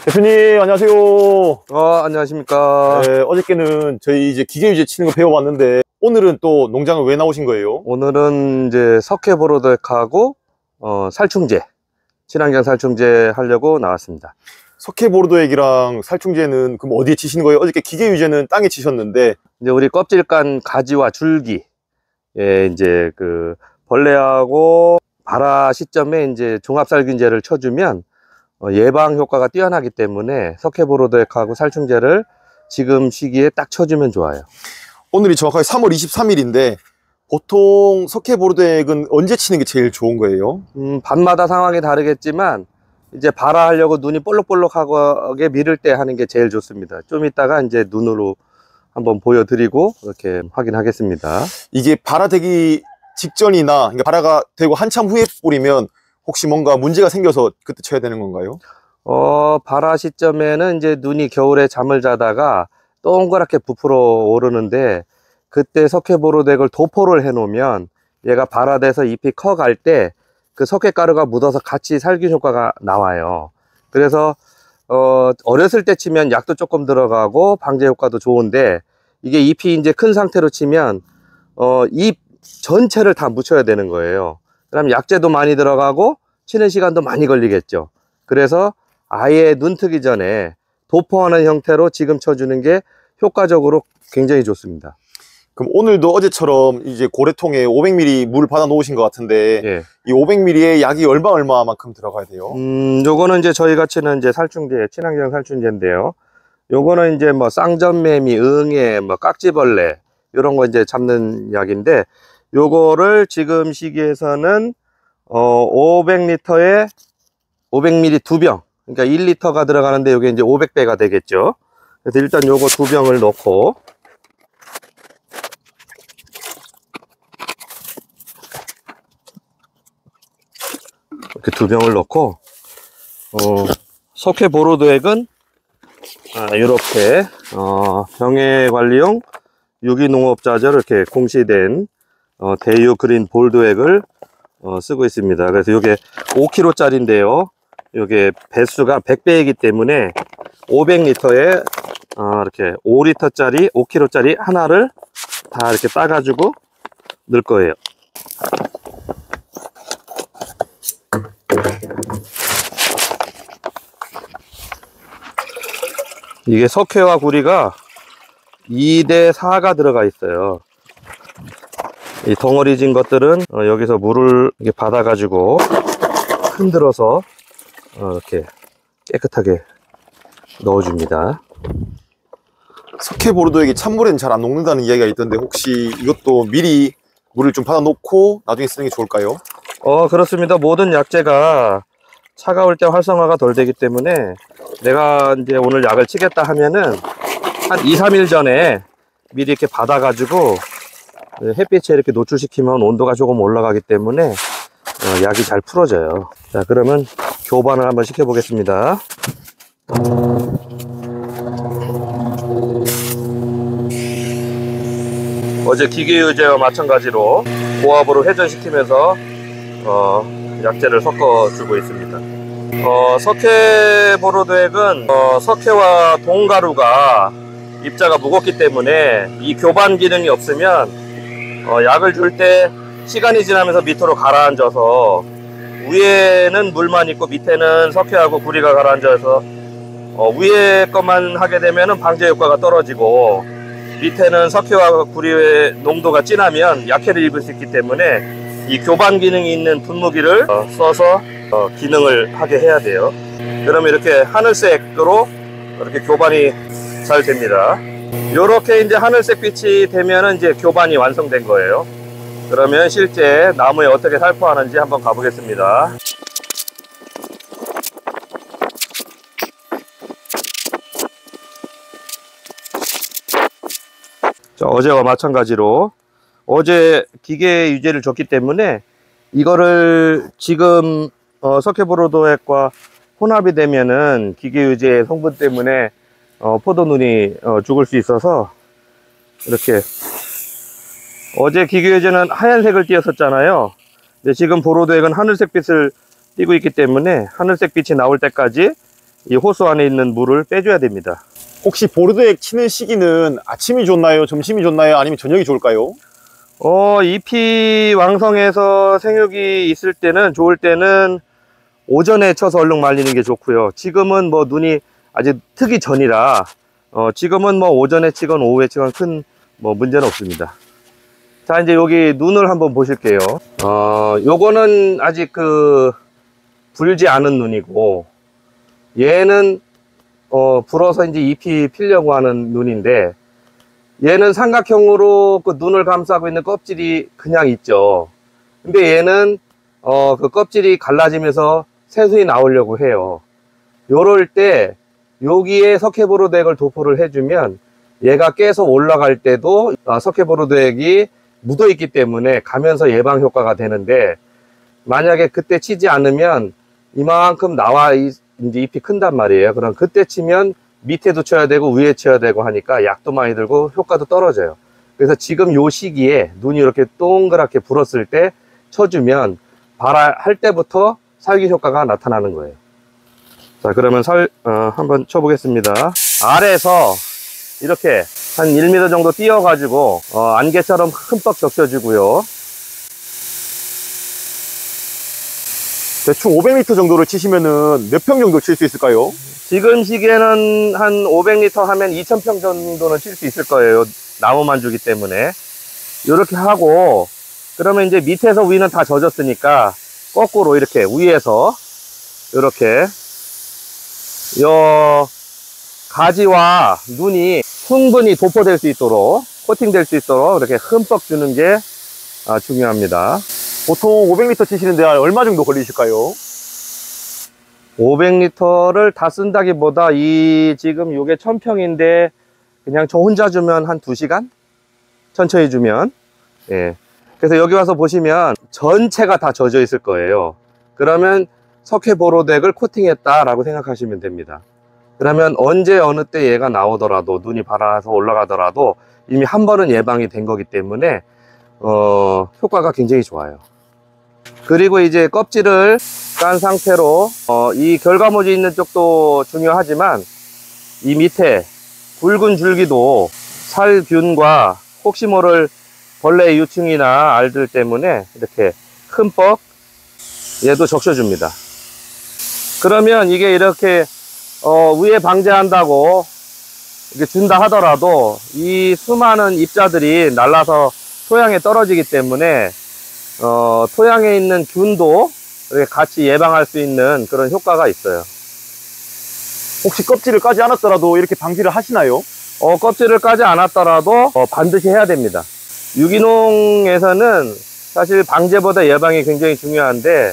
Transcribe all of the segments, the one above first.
대표님, 안녕하세요. 안녕하십니까. 네, 어저께는 저희 이제 기계유제 치는 거 배워봤는데, 오늘은 또 농장을 왜 나오신 거예요? 오늘은 이제 석회보로덱하고 살충제, 친환경 살충제 하려고 나왔습니다. 석회보르도액이랑 살충제는 그럼 어디에 치시는 거예요? 어저께 기계유제는 땅에 치셨는데, 이제 우리 껍질 깐 가지와 줄기, 이제 그 벌레하고 발화 시점에 이제 종합살균제를 쳐주면 예방 효과가 뛰어나기 때문에 석회보로덱하고 살충제를 지금 시기에 딱 쳐주면 좋아요. 오늘이 정확하게 3월 23일인데, 보통 석회보르도액은 언제 치는 게 제일 좋은 거예요? 밤마다 상황이 다르겠지만 이제 발화하려고 눈이 볼록볼록하게 미를 때 하는 게 제일 좋습니다. 좀 이따가 이제 눈으로 한번 보여드리고 이렇게 확인하겠습니다. 이게 발화되기 직전이나, 그러니까 발화가 되고 한참 후에 뿌리면 혹시 뭔가 문제가 생겨서 그때 쳐야 되는 건가요? 발화 시점에는 이제 눈이 겨울에 잠을 자다가 동그랗게 부풀어 오르는데, 그때 석회보로덱을 도포를 해 놓으면 얘가 발화돼서 잎이 커갈 때 그 석회가루가 묻어서 같이 살균 효과가 나와요. 그래서 어렸을 때 치면 약도 조금 들어가고 방제 효과도 좋은데, 이게 잎이 이제 큰 상태로 치면 잎 전체를 다 묻혀야 되는 거예요. 그럼 약재도 많이 들어가고 치는 시간도 많이 걸리겠죠. 그래서 아예 눈 트기 전에 도포하는 형태로 지금 쳐주는 게 효과적으로 굉장히 좋습니다. 그럼 오늘도 어제처럼 이제 고래통에 500ml 물 받아 놓으신 것 같은데, 예. 이 500ml에 약이 얼마만큼 들어가야 돼요? 요거는 이제 저희가 치는 이제 살충제, 친환경 살충제인데요. 요거는 이제 뭐 쌍전매미, 응애, 뭐 깍지벌레 이런 거 이제 잡는 약인데, 요거를 지금 시기에서는 500리터에 500ml 2병, 그러니까 1리터가 들어가는데 요게 이제 500배가 되겠죠. 그래서 일단 요거 2병을 넣고, 이렇게 2병을 넣고, 석회보로도액은 이렇게 병해관리용 유기농업자재 이렇게 공시된 대유 그린 볼도액을 쓰고 있습니다. 그래서 이게 5kg짜리인데요. 이게 배수가 100배이기 때문에 500리터에 이렇게 5리터짜리 5kg짜리 하나를 다 이렇게 따가지고 넣을 거예요. 이게 석회와 구리가 2대 4가 들어가 있어요. 이 덩어리 진 것들은 여기서 물을 이렇게 받아 가지고 흔들어서 이렇게 깨끗하게 넣어줍니다. 석회보르도액이 찬물에는 잘 안 녹는다는 이야기가 있던데, 혹시 이것도 미리 물을 좀 받아 놓고 나중에 쓰는 게 좋을까요? 그렇습니다. 모든 약재가 차가울 때 활성화가 덜 되기 때문에, 내가 이제 오늘 약을 치겠다 하면은 한 2-3일 전에 미리 이렇게 받아 가지고 햇빛에 이렇게 노출시키면 온도가 조금 올라가기 때문에 약이 잘 풀어져요. 자, 그러면 교반을 한번 시켜 보겠습니다. 어제 기계유제와 마찬가지로 고압으로 회전시키면서 약재를 섞어 주고 있습니다. 석회보로도액은 석회와 동가루가 입자가 무겁기 때문에 이 교반 기능이 없으면 약을 줄 때 시간이 지나면서 밑으로 가라앉아서 위에는 물만 있고 밑에는 석회하고 구리가 가라앉아서 위에 것만 하게 되면 방제 효과가 떨어지고, 밑에는 석회와 구리의 농도가 진하면 약해를 입을 수 있기 때문에 이 교반 기능이 있는 분무기를 써서 기능을 하게 해야 돼요. 그러면 이렇게 하늘색으로 이렇게 교반이 잘 됩니다. 이렇게 이제 하늘색 빛이 되면은 이제 교반이 완성된 거예요. 그러면 실제 나무에 어떻게 살포하는지 한번 가보겠습니다. 자, 어제와 마찬가지로 어제 기계 유제를 줬기 때문에 이거를 지금 석회보로도액과 혼합이 되면은 기계 유제 성분 때문에 포도눈이 죽을 수 있어서, 이렇게 어제 기계 유제는 하얀색을 띄었었잖아요. 근데 지금 보로도액은 하늘색 빛을 띄고 있기 때문에 하늘색 빛이 나올 때까지 이 호스 안에 있는 물을 빼줘야 됩니다. 혹시 보르도액 치는 시기는 아침이 좋나요? 점심이 좋나요? 아니면 저녁이 좋을까요? 잎이 왕성해서 생육이 있을 때는, 좋을 때는 오전에 쳐서 얼른 말리는 게 좋고요. 지금은 뭐 눈이 아직 트기 전이라 지금은 뭐 오전에 치건 오후에 치건 큰 뭐 문제는 없습니다. 자, 이제 여기 눈을 한번 보실게요. 요거는 아직 불지 않은 눈이고, 얘는 불어서 이제 잎이 피려고 하는 눈인데, 얘는 삼각형으로 그 눈을 감싸고 있는 껍질이 그냥 있죠. 근데 얘는 그 껍질이 갈라지면서 새순이 나오려고 해요. 요럴 때 여기에 석회보로덱을 도포를 해주면 얘가 깨서 올라갈 때도 석회보로덱이 묻어 있기 때문에 가면서 예방 효과가 되는데, 만약에 그때 치지 않으면 이만큼 나와 이제 잎이 큰단 말이에요. 그럼 그때 치면 밑에도 쳐야 되고 위에 쳐야 되고 하니까 약도 많이 들고 효과도 떨어져요. 그래서 지금 요 시기에 눈이 이렇게 동그랗게 불었을 때 쳐주면 발할 때부터 살기 효과가 나타나는 거예요. 자, 그러면 한번 쳐보겠습니다. 아래에서 이렇게 한 1m 정도 띄어 가지고 안개처럼 흠뻑 적셔주고요. 대충 500m 정도를 치시면은 몇 평 정도 칠 수 있을까요? 지금 시기에는 한 500m 하면 2000평 정도는 칠 수 있을 거예요. 나무만 주기 때문에. 이렇게 하고, 그러면 이제 밑에서 위는 다 젖었으니까 거꾸로 이렇게 위에서 이렇게 요 가지와 눈이 충분히 도포될 수 있도록, 코팅될 수 있도록 이렇게 흠뻑 주는 게 중요합니다. 보통 500m 치시는데 얼마 정도 걸리실까요? 500리터를 다 쓴다기보다 지금 요게 1000평인데 그냥 저 혼자 주면 한 2시간? 천천히 주면. 예. 그래서 여기 와서 보시면 전체가 다 젖어 있을 거예요. 그러면 석회보로덱을 코팅했다라고 생각하시면 됩니다. 그러면 언제 어느 때 얘가 나오더라도, 눈이 발아서 올라가더라도 이미 한 번은 예방이 된 거기 때문에 효과가 굉장히 좋아요. 그리고 이제 껍질을 깐 상태로 이 결과모지 있는 쪽도 중요하지만 이 밑에 굵은 줄기도 살균과 혹시 모를 벌레 유충이나 알들 때문에 이렇게 흠뻑 얘도 적셔줍니다. 그러면 이게 이렇게 위에 방제한다고 이렇게 준다 하더라도 이 수많은 잎자들이 날라서 토양에 떨어지기 때문에 토양에 있는 균도 이렇게 같이 예방할 수 있는 그런 효과가 있어요. 혹시 껍질을 까지 않았더라도 이렇게 방지를 하시나요? 껍질을 까지 않았더라도 반드시 해야 됩니다. 유기농에서는 사실 방제보다 예방이 굉장히 중요한데,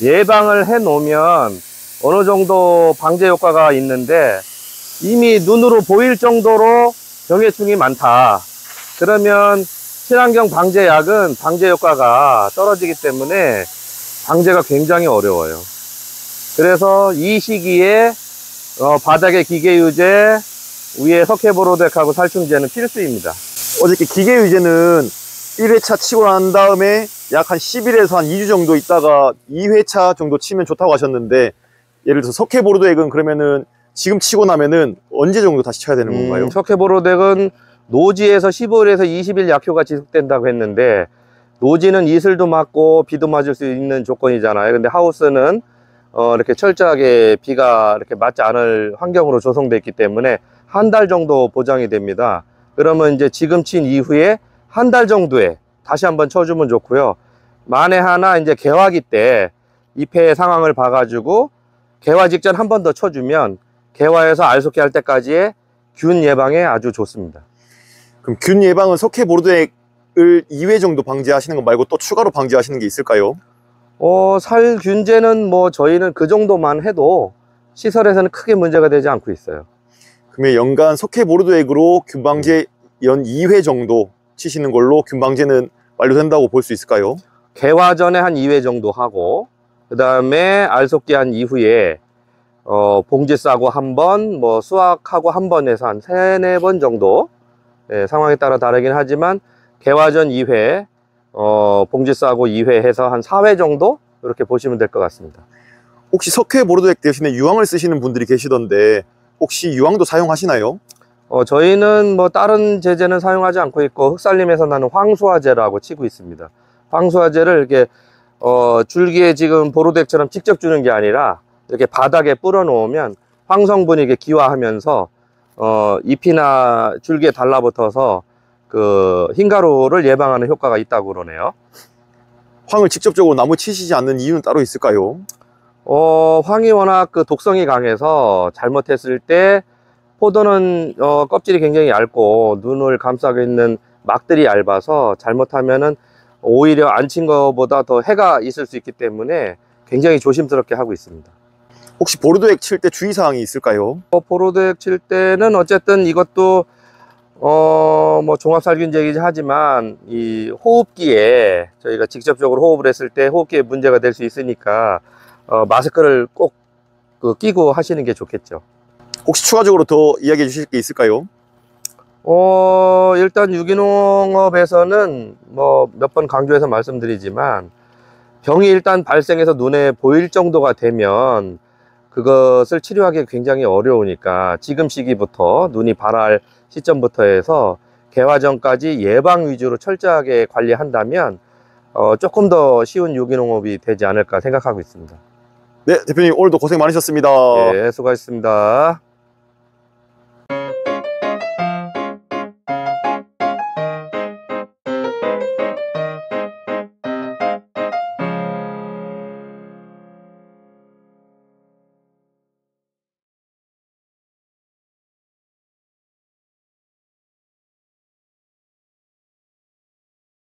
예방을 해 놓으면 어느 정도 방제 효과가 있는데 이미 눈으로 보일 정도로 병해충이 많다. 그러면 친환경 방제약은 방제 효과가 떨어지기 때문에 방제가 굉장히 어려워요. 그래서 이 시기에 바닥에 기계유제, 위에 석회보로덱하고 살충제는 필수입니다. 어저께 기계유제는 1회차 치고 난 다음에 약 한 10일에서 한 2주 정도 있다가 2회차 정도 치면 좋다고 하셨는데, 예를 들어서 석회보로덱은 그러면은 지금 치고 나면은 언제 정도 다시 쳐야 되는 건가요? 석회보로덱은 노지에서 15일에서 20일 약효가 지속된다고 했는데, 노지는 이슬도 맞고 비도 맞을 수 있는 조건이잖아요. 근데 하우스는 이렇게 철저하게 비가 이렇게 맞지 않을 환경으로 조성되어 있기 때문에 한 달 정도 보장이 됩니다. 그러면 이제 지금 친 이후에 한 달 정도에 다시 한번 쳐주면 좋고요. 만에 하나 이제 개화기 때 잎의 상황을 봐가지고 개화 직전 한 번 더 쳐주면 개화에서 알속기 할 때까지의 균 예방에 아주 좋습니다. 그럼 균 예방은 석회보로덱을 2회 정도 방지하시는 거 말고 또 추가로 방지하시는 게 있을까요? 살균제는 뭐 저희는 그 정도만 해도 시설에서는 크게 문제가 되지 않고 있어요. 그러면 연간 석회보로덱으로 균 방제 연 2회 정도 치시는 걸로 균 방제는 완료된다고 볼 수 있을까요? 개화 전에 한 2회 정도 하고, 그 다음에 알속기 한 이후에 봉지 싸고 한 번, 뭐 수확하고 한 번 해서 한 3-4번 정도, 상황에 따라 다르긴 하지만 개화 전 2회, 봉지 싸고 2회 해서 한 4회 정도 이렇게 보시면 될 것 같습니다. 혹시 석회 보로도액 대신에 유황을 쓰시는 분들이 계시던데 혹시 유황도 사용하시나요? 저희는 뭐 다른 제재는 사용하지 않고 있고 흑살림에서 나는 황수화제라고 치고 있습니다. 황수화제를 이렇게 줄기에 지금 보로도액처럼 직접 주는 게 아니라 이렇게 바닥에 뿌려 놓으면 황성분이 이렇게 기화하면서 잎이나 줄기에 달라붙어서 그 흰가루를 예방하는 효과가 있다고 그러네요. 황을 직접적으로 나무 치시지 않는 이유는 따로 있을까요? 황이 워낙 그 독성이 강해서 잘못했을 때 포도는 껍질이 굉장히 얇고 눈을 감싸고 있는 막들이 얇아서 잘못하면은 오히려 안 친 것보다 더 해가 있을 수 있기 때문에 굉장히 조심스럽게 하고 있습니다. 혹시 보로도액 칠 때 주의사항이 있을까요? 보로도액 칠 때는 어쨌든 이것도 뭐 종합살균제이긴 하지만 이 호흡기에 저희가 직접적으로 호흡을 했을 때 호흡기에 문제가 될 수 있으니까 마스크를 꼭 끼고 하시는 게 좋겠죠. 혹시 추가적으로 더 이야기해 주실 게 있을까요? 일단 유기농업에서는 뭐 몇 번 강조해서 말씀드리지만 병이 일단 발생해서 눈에 보일 정도가 되면 그것을 치료하기 굉장히 어려우니까 지금 시기부터 눈이 발할 시점부터 해서 개화 전까지 예방 위주로 철저하게 관리한다면 조금 더 쉬운 유기농업이 되지 않을까 생각하고 있습니다. 네, 대표님 오늘도 고생 많으셨습니다. 예, 수고하셨습니다.